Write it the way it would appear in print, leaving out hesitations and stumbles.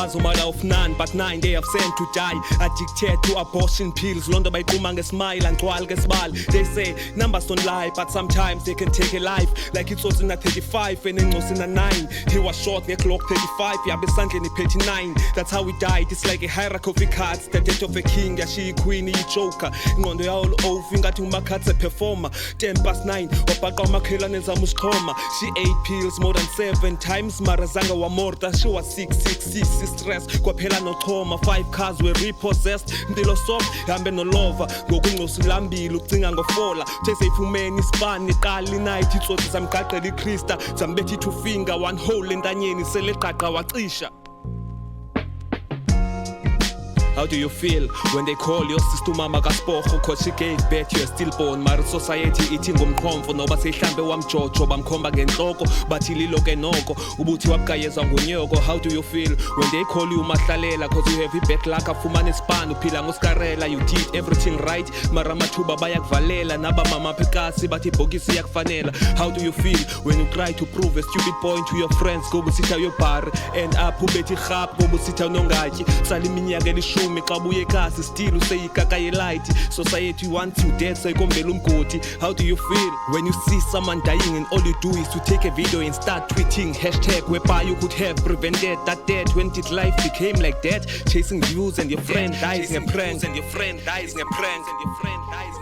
was a mother of none, but 9 they have sent to die. Addicted to abortion pills, Londo by Kumanga smile and Kwalga smile. They say numbers don't lie, but sometimes they can take a life. Like it was in a 35 and it was in a 9. He was short, near clock 35, Yabesandle 39. That's how he died. It's like a hierarchy of cards, the death of a king, yeah, she queen, he joker. Ngondo ya all over, ngati umakhatsi a performer. 9:10, wabaka umakhela nenza muskoma. She ate pills more than 7 times, marazanga wa morta. She was 666, stress, kwaphela no trauma. 5 cars were repossessed. Ndilo soft, hambe no lover. Ngokungosulambili, ucinga ngofola. Tese ifumeni ispan, kali night, itsotsi zamgaqela ikrista. Zambethi 2 finger, 1 hole entanyeni, seleqaqa wacisha. How do you feel when they call your sister mama kaspocho cause she gave birth to a stillborn? Mari society ithi ngomkhomfo noba sehlambe wamjojo bamkhomba ngenhloko bathi liloke noko ubuthi wabugayezwa ngonyoko. How do you feel when they call you mahlalela cause you have a back luck afumana ispan uphila ngosikarela? You did everything right mara amathuba bayakuvalela naba mama phekasi bathi ibhokisi yakufanela. How do you feel when you try to prove a stupid point to your friends ngoba usitha yo bar and up ubethi khap ngoba usitha nongatyi sala iminyaka elishumi xabuye kasi still useyikaka yelight. Society wants you dead so ikombela umgodi. How do you feel when you see someone dying and all you do is to take a video and start tweeting hashtag whereby you could have prevented that death? When did life became like that? Chasing views and your friend dies in a prank and your friend dies in a prank and your friend dies